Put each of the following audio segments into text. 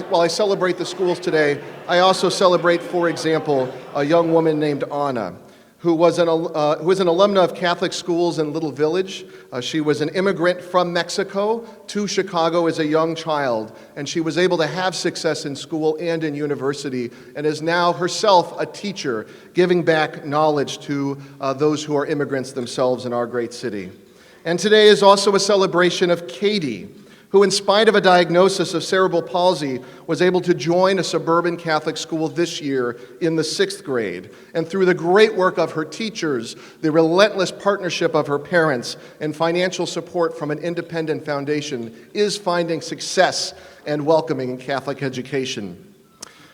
while I celebrate the schools today, I also celebrate, for example, a young woman named Anna, who was an alumna of Catholic schools in Little Village. She was an immigrant from Mexico to Chicago as a young child, and she was able to have success in school and in university, and is now herself a teacher, giving back knowledge to those who are immigrants themselves in our great city. And today is also a celebration of Katie, who, in spite of a diagnosis of cerebral palsy, was able to join a suburban Catholic school this year in the 6th grade. And through the great work of her teachers, the relentless partnership of her parents, and financial support from an independent foundation, is finding success and welcoming in Catholic education.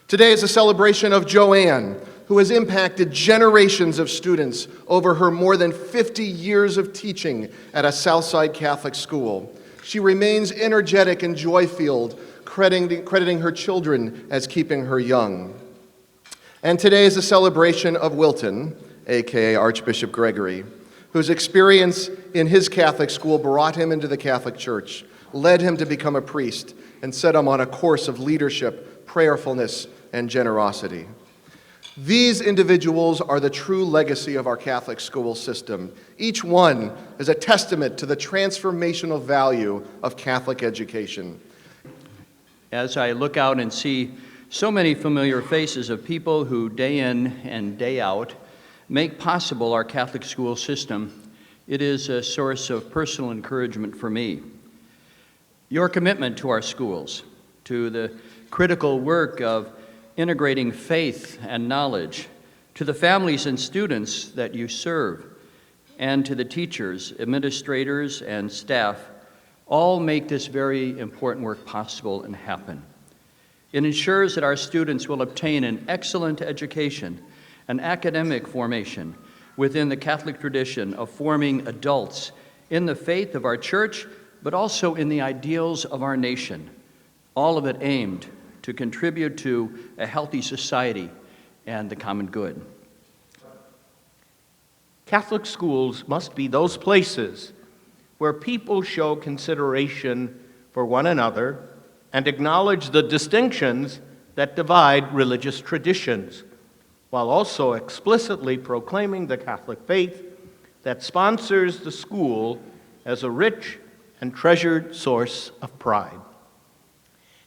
Today is a celebration of Joanne, who has impacted generations of students over her more than 50 years of teaching at a Southside Catholic school. She remains energetic and joy-filled, crediting her children as keeping her young. And today is a celebration of Wilton, aka Archbishop Gregory, whose experience in his Catholic school brought him into the Catholic Church, led him to become a priest, and set him on a course of leadership, prayerfulness, and generosity. These individuals are the true legacy of our Catholic school system. Each one is a testament to the transformational value of Catholic education. As I look out and see so many familiar faces of people who day in and day out make possible our Catholic school system, it is a source of personal encouragement for me. Your commitment to our schools, to the critical work of integrating faith and knowledge, to the families and students that you serve, and to the teachers, administrators, and staff, all make this very important work possible and happen. It ensures that our students will obtain an excellent education, an academic formation within the Catholic tradition of forming adults in the faith of our church, but also in the ideals of our nation, all of it aimed to contribute to a healthy society and the common good. Catholic schools must be those places where people show consideration for one another and acknowledge the distinctions that divide religious traditions, while also explicitly proclaiming the Catholic faith that sponsors the school as a rich and treasured source of pride.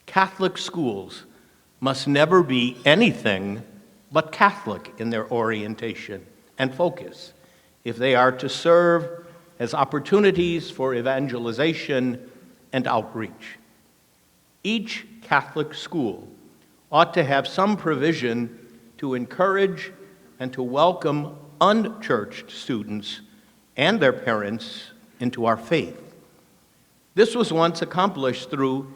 Catholic schools must never be anything but Catholic in their orientation and focus if they are to serve as opportunities for evangelization and outreach. Each Catholic school ought to have some provision to encourage and to welcome unchurched students and their parents into our faith. This was once accomplished through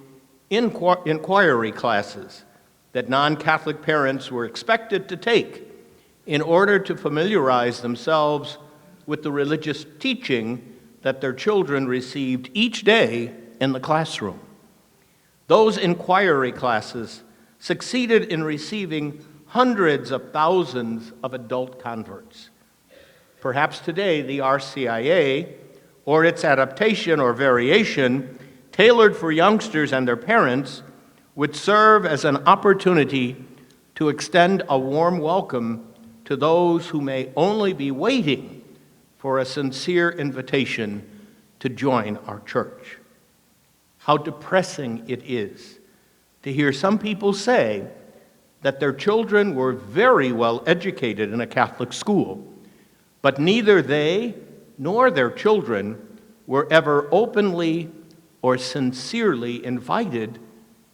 inquiry classes that non-Catholic parents were expected to take in order to familiarize themselves with the religious teaching that their children received each day in the classroom. Those inquiry classes succeeded in receiving hundreds of thousands of adult converts. Perhaps today the RCIA, or its adaptation or variation, tailored for youngsters and their parents, would serve as an opportunity to extend a warm welcome to those who may only be waiting for a sincere invitation to join our church. How depressing it is to hear some people say that their children were very well educated in a Catholic school, but neither they nor their children were ever openly or sincerely invited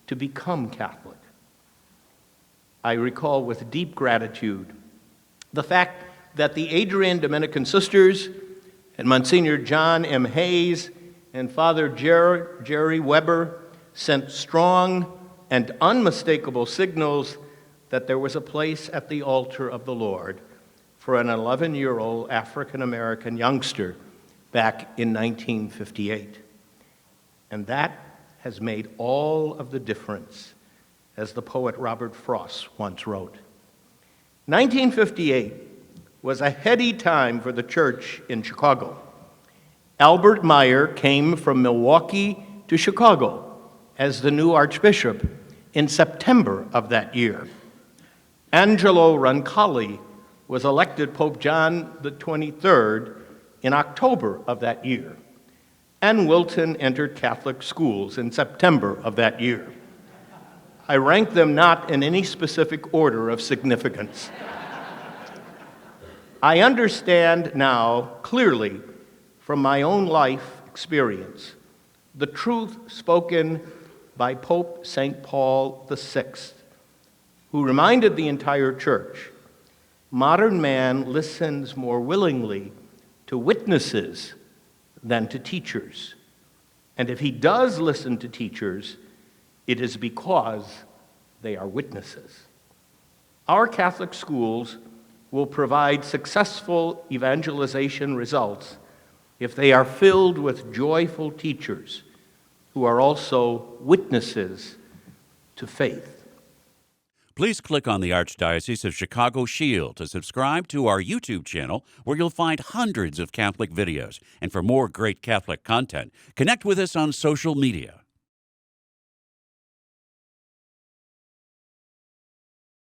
to become Catholic. I recall with deep gratitude the fact that the Adrian Dominican Sisters and Monsignor John M. Hayes and Father Jerry Weber sent strong and unmistakable signals that there was a place at the altar of the Lord for an 11-year-old African-American youngster back in 1958. And that has made all of the difference, as the poet Robert Frost once wrote. 1958 was a heady time for the church in Chicago. Albert Meyer came from Milwaukee to Chicago as the new Archbishop in September of that year. Angelo Roncalli was elected Pope John the 23rd in October of that year. And Wilton entered Catholic schools in September of that year. I rank them not in any specific order of significance. I understand now clearly from my own life experience the truth spoken by Pope St. Paul VI, who reminded the entire church, modern man listens more willingly to witnesses than to teachers. And if he does listen to teachers, it is because they are witnesses. Our Catholic schools will provide successful evangelization results if they are filled with joyful teachers who are also witnesses to faith. Please click on the Archdiocese of Chicago shield to subscribe to our YouTube channel, where you'll find hundreds of Catholic videos. And for more great Catholic content, connect with us on social media.